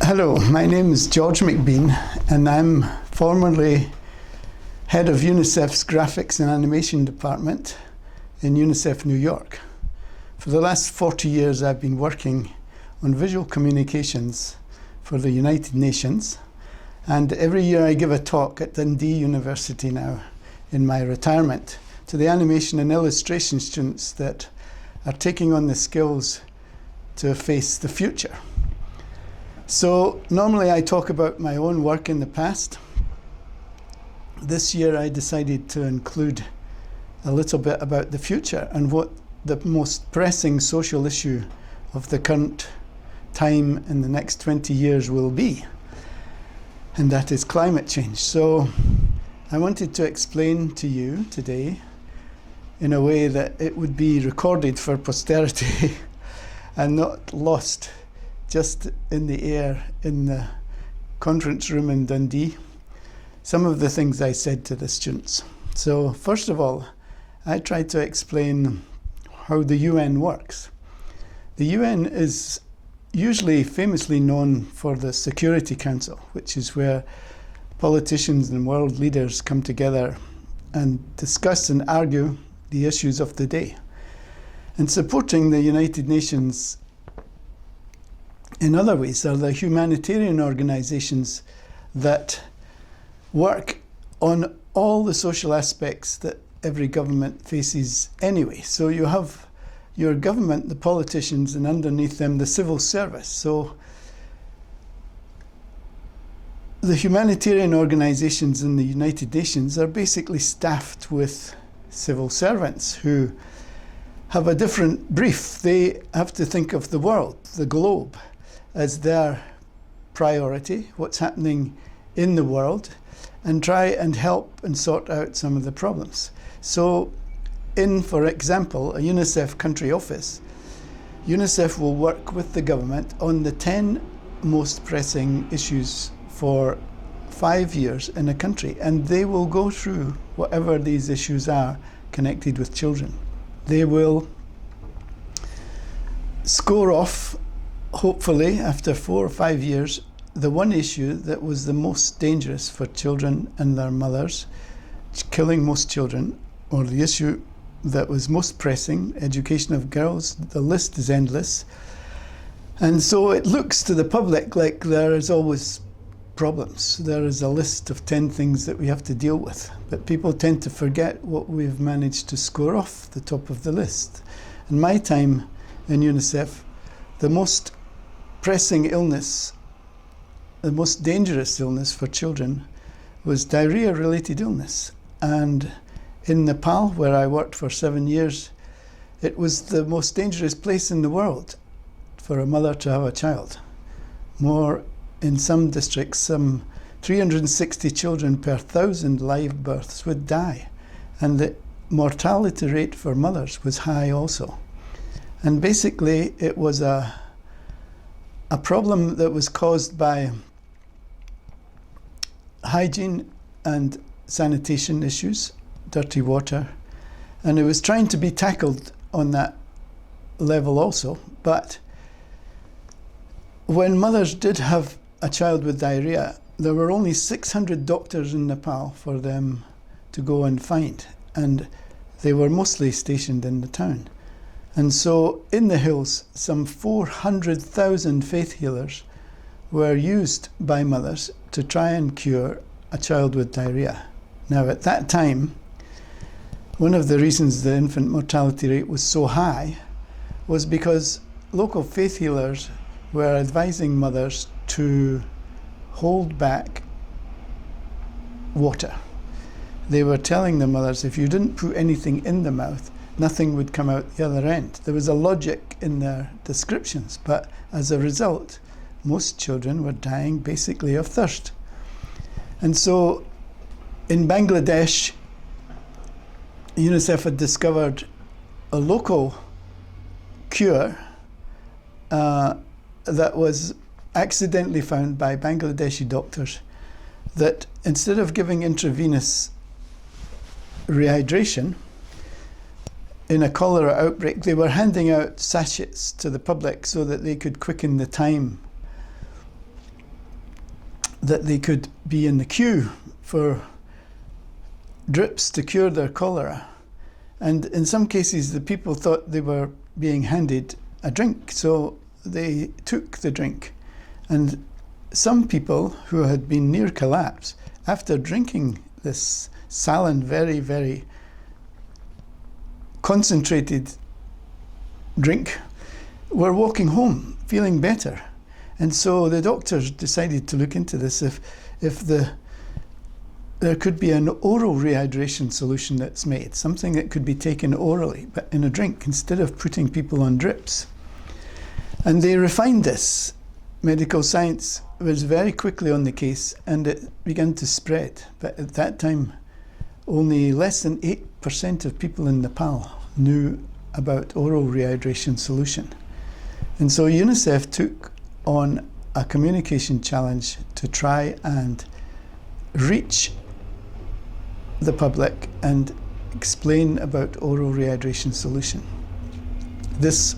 Hello, my name is George McBean and I'm formerly head of UNICEF's Graphics and Animation Department in UNICEF New York. For the last 40 years I've been working on visual communications for the United Nations, and every year I give a talk at Dundee University now in my retirement to the animation and illustration students that are taking on the skills to face the future. So normally I talk about my own work in the past. This year I decided to include a little bit about the future and what the most pressing social issue of the current time in the next 20 years will be, and that is climate change. So I wanted to explain to you today in a way that it would be recorded for posterity and not lost just in the air in the conference room in Dundee, some of the things I said to the students. So first of all, I tried to explain how the UN works. The UN is usually famously known for the Security Council, which is where politicians and world leaders come together and discuss and argue the issues of the day. And supporting the United Nations in other ways are the humanitarian organizations that work on all the social aspects that every government faces anyway. So you have your government, the politicians, and underneath them the civil service. So the humanitarian organizations in the United Nations are basically staffed with civil servants who have a different brief. They have to think of the world, the globe, as their priority, what's happening in the world, and try and help and sort out some of the problems. So in, for example, a UNICEF country office, UNICEF will work with the government on the 10 most pressing issues for 5 years in a country, and they will go through whatever these issues are connected with children. They will score off, hopefully, after 4 or 5 years, the one issue that was the most dangerous for children and their mothers, killing most children, or the issue that was most pressing, education of girls. The list is endless. And so it looks to the public like there is always problems. There is a list of 10 things that we have to deal with. But people tend to forget what we've managed to score off the top of the list. In my time in UNICEF, the most pressing illness, the most dangerous illness for children was diarrhea-related illness. And in Nepal, where I worked for 7 years, it was the most dangerous place in the world for a mother to have a child. More, in some districts, some 360 children per 1,000 live births would die. And the mortality rate for mothers was high also. And basically, it was a problem that was caused by hygiene and sanitation issues, dirty water, and it was trying to be tackled on that level also. But when mothers did have a child with diarrhea, there were only 600 doctors in Nepal for them to go and find, and they were mostly stationed in the town. And so in the hills, some 400,000 faith healers were used by mothers to try and cure a child with diarrhea. Now at that time, one of the reasons the infant mortality rate was so high was because local faith healers were advising mothers to hold back water. They were telling the mothers if you didn't put anything in the mouth, nothing would come out the other end. There was a logic in their descriptions, but as a result, most children were dying basically of thirst. And so in Bangladesh, UNICEF had discovered a local cure that was accidentally found by Bangladeshi doctors, that instead of giving intravenous rehydration in a cholera outbreak, they were handing out sachets to the public so that they could quicken the time that they could be in the queue for drips to cure their cholera. And in some cases, the people thought they were being handed a drink, so they took the drink. And some people who had been near collapse, after drinking this saline, very, very concentrated drink, were walking home feeling better. And so the doctors decided to look into this, if there could be an oral rehydration solution that's made, something that could be taken orally, but in a drink, instead of putting people on drips. And they refined this. Medical science was very quickly on the case, and it began to spread. But at that time, only less than 8% of people in Nepal knew about oral rehydration solution. And so UNICEF took on a communication challenge to try and reach the public and explain about oral rehydration solution. This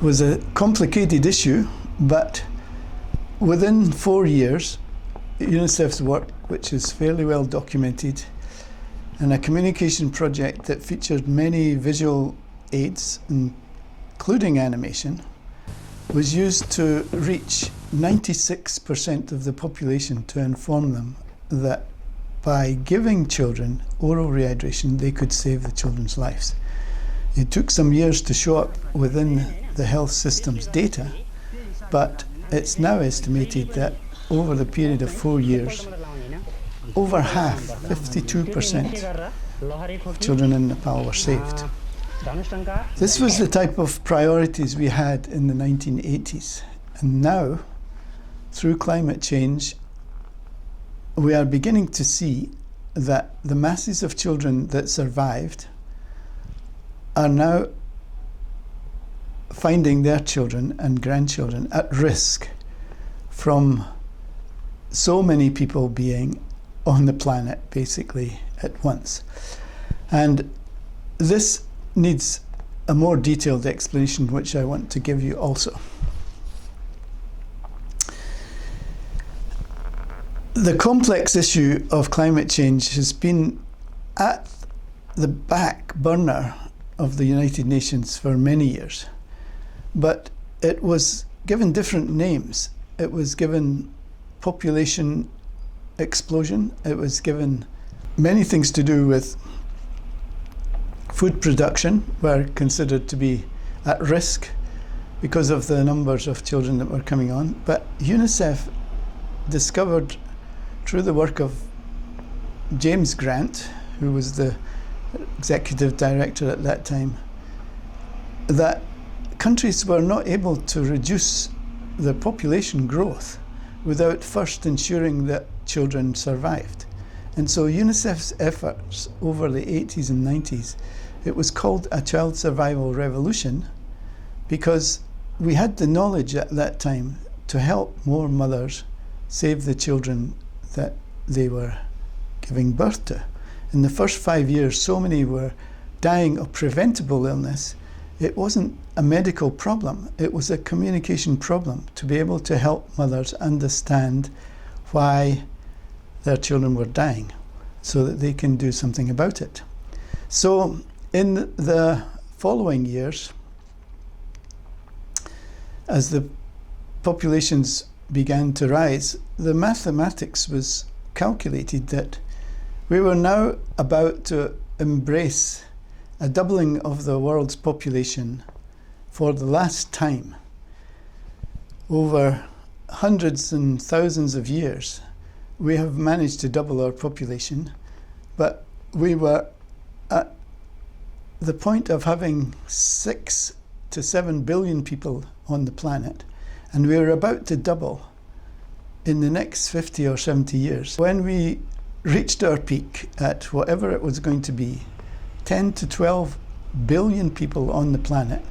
was a complicated issue, but within 4 years, UNICEF's work, which is fairly well documented, and a communication project that featured many visual aids, including animation, was used to reach 96% of the population to inform them that by giving children oral rehydration, they could save the children's lives. It took some years to show up within the health system's data, but it's now estimated that over the period of 4 years, over half, 52% of children in Nepal were saved. This was the type of priorities we had in the 1980s. And now, through climate change, we are beginning to see that the masses of children that survived are now finding their children and grandchildren at risk from so many people being on the planet basically at once. And this needs a more detailed explanation, which I want to give you also. The complex issue of climate change has been at the back burner of the United Nations for many years, but it was given different names. It was given population explosion. It was given many things to do with food production were considered to be at risk because of the numbers of children that were coming on. But UNICEF discovered through the work of James Grant, who was the executive director at that time, that countries were not able to reduce the population growth without first ensuring that children survived. And so UNICEF's efforts over the 80s and 90s, it was called a child survival revolution because we had the knowledge at that time to help more mothers save the children that they were giving birth to. In the first 5 years, so many were dying of preventable illness. It wasn't a medical problem, it was a communication problem to be able to help mothers understand why their children were dying so that they can do something about it. So in the following years, as the populations began to rise, the mathematics was calculated that we were now about to embrace a doubling of the world's population for the last time. Over hundreds and thousands of years, we have managed to double our population, but we were at the point of having 6 to 7 billion people on the planet, and we were about to double in the next 50 or 70 years. When we reached our peak at whatever it was going to be, 10 to 12 billion people on the planet,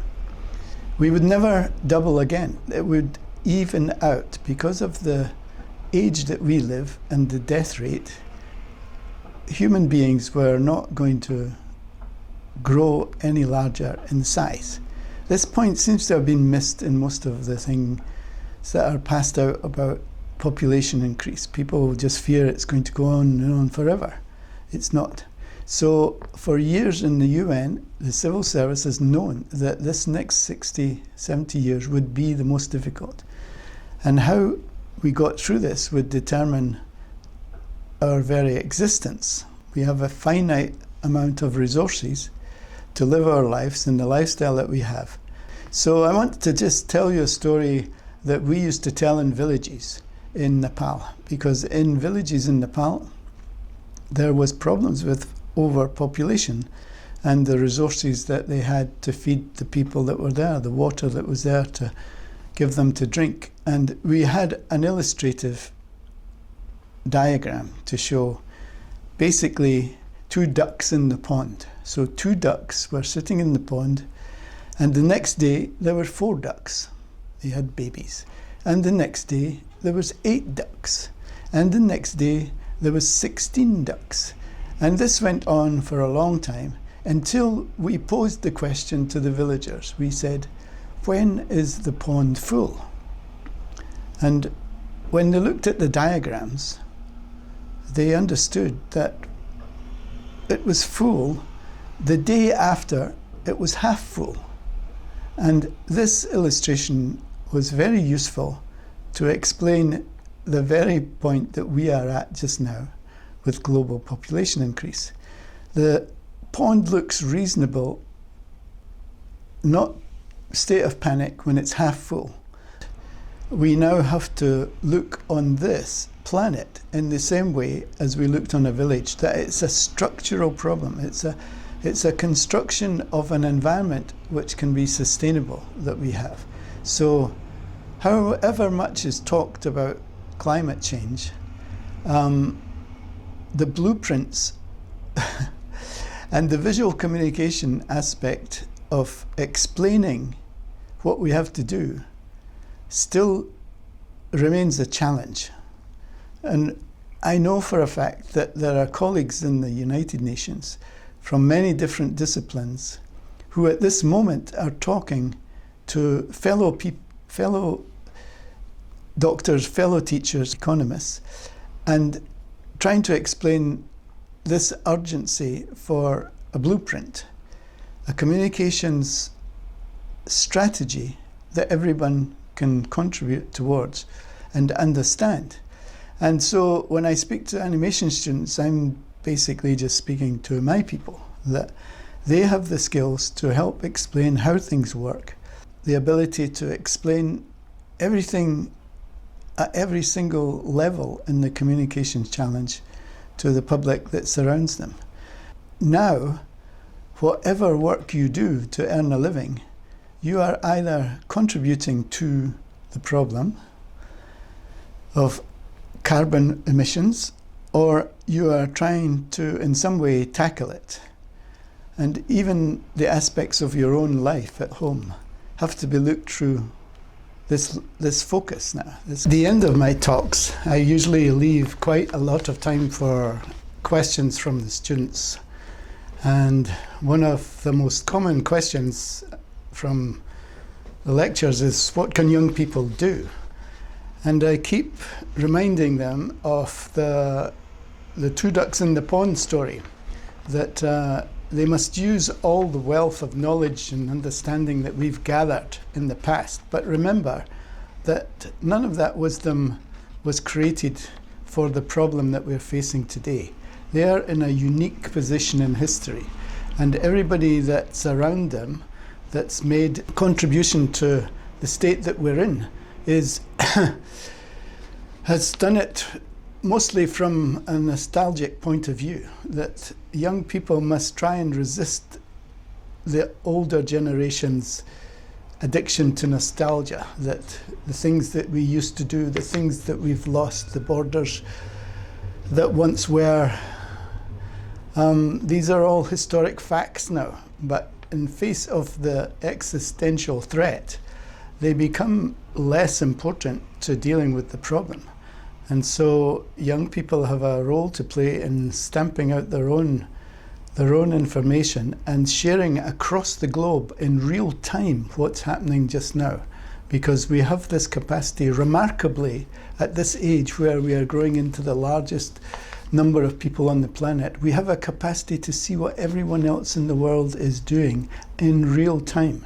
we would never double again. It would even out because of the age that we live and the death rate. Human beings were not going to grow any larger in size. This point seems to have been missed in most of the things that are passed out about population increase. People just fear it's going to go on and on forever. It's not. So for years in the UN, the civil service has known that this next 60, 70 years would be the most difficult. And how we got through this would determine our very existence. We have a finite amount of resources to live our lives in the lifestyle that we have. So I want to just tell you a story that we used to tell in villages in Nepal, because in villages in Nepal there was problems with overpopulation and the resources that they had to feed the people that were there, the water that was there to give them to drink. And we had an illustrative diagram to show basically two ducks in the pond. So two ducks were sitting in the pond, and the next day there were 4 ducks. They had babies. And the next day there was 8 ducks. And the next day there was 16 ducks. And this went on for a long time until we posed the question to the villagers. We said, when is the pond full? And when they looked at the diagrams, they understood that it was full the day after it was half full. And this illustration was very useful to explain the very point that we are at just now with global population increase. The pond looks reasonable, not state of panic when it's half full. We now have to look on this planet in the same way as we looked on a village, that it's a structural problem. It's a construction of an environment which can be sustainable that we have. So however much is talked about climate change, the blueprints and the visual communication aspect of explaining what we have to do still remains a challenge. And I know for a fact that there are colleagues in the United Nations from many different disciplines who at this moment are talking to fellow doctors, fellow teachers, economists, and trying to explain this urgency for a blueprint, a communications strategy that everyone can contribute towards and understand. And so when I speak to animation students, I'm basically just speaking to my people, that they have the skills to help explain how things work, the ability to explain everything at every single level in the communications challenge to the public that surrounds them. Now, whatever work you do to earn a living, you are either contributing to the problem of carbon emissions, or you are trying to, in some way, tackle it. And even the aspects of your own life at home have to be looked through this focus now. The end of my talks, I usually leave quite a lot of time for questions from the students. And one of the most common questions from the lectures is, what can young people do? And I keep reminding them of the 2 ducks in the pond story, that they must use all the wealth of knowledge and understanding that we've gathered in the past. But remember that none of that wisdom was created for the problem that we're facing today. They are in a unique position in history, and everybody that's around them that's made contribution to the state that we're in has done it mostly from a nostalgic point of view, that young people must try and resist the older generation's addiction to nostalgia, that the things that we used to do, the things that we've lost, the borders that once were, these are all historic facts now, but in face of the existential threat, they become less important to dealing with the problem. And so young people have a role to play in stamping out their own information and sharing across the globe in real time what's happening just now, because we have this capacity, remarkably, at this age where we are growing into the largest number of people on the planet, we have a capacity to see what everyone else in the world is doing in real time.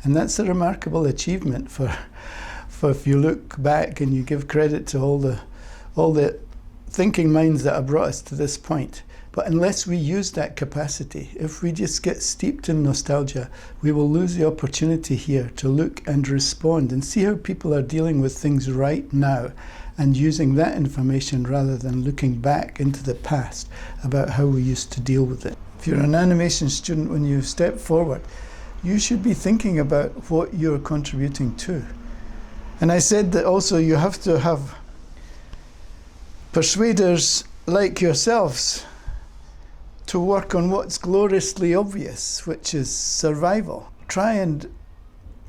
And that's a remarkable achievement for if you look back and you give credit to all the thinking minds that have brought us to this point. But unless we use that capacity, if we just get steeped in nostalgia, we will lose the opportunity here to look and respond and see how people are dealing with things right now, and using that information rather than looking back into the past about how we used to deal with it. If you're an animation student, when you step forward, you should be thinking about what you're contributing to. And I said that also you have to have persuaders like yourselves to work on what's gloriously obvious, which is survival. Try and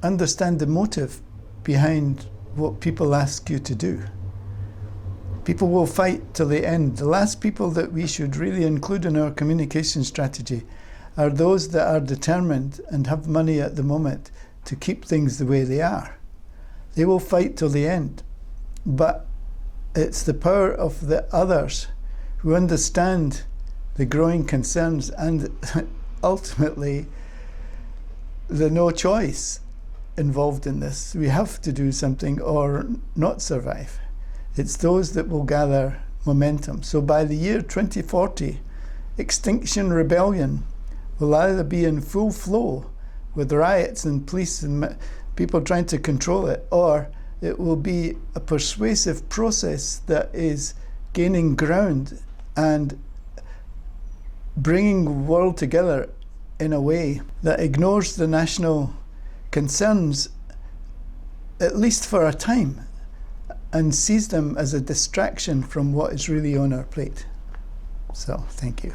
understand the motive behind what people ask you to do. People will fight till the end. The last people that we should really include in our communication strategy are those that are determined and have money at the moment to keep things the way they are. They will fight till the end. But it's the power of the others who understand the growing concerns and ultimately the no choice involved in this. We have to do something or not survive. It's those that will gather momentum. So by the year 2040, Extinction Rebellion will either be in full flow with riots and police and people trying to control it, or it will be a persuasive process that is gaining ground and bringing the world together in a way that ignores the national concerns, at least for a time, and sees them as a distraction from what is really on our plate. So, thank you.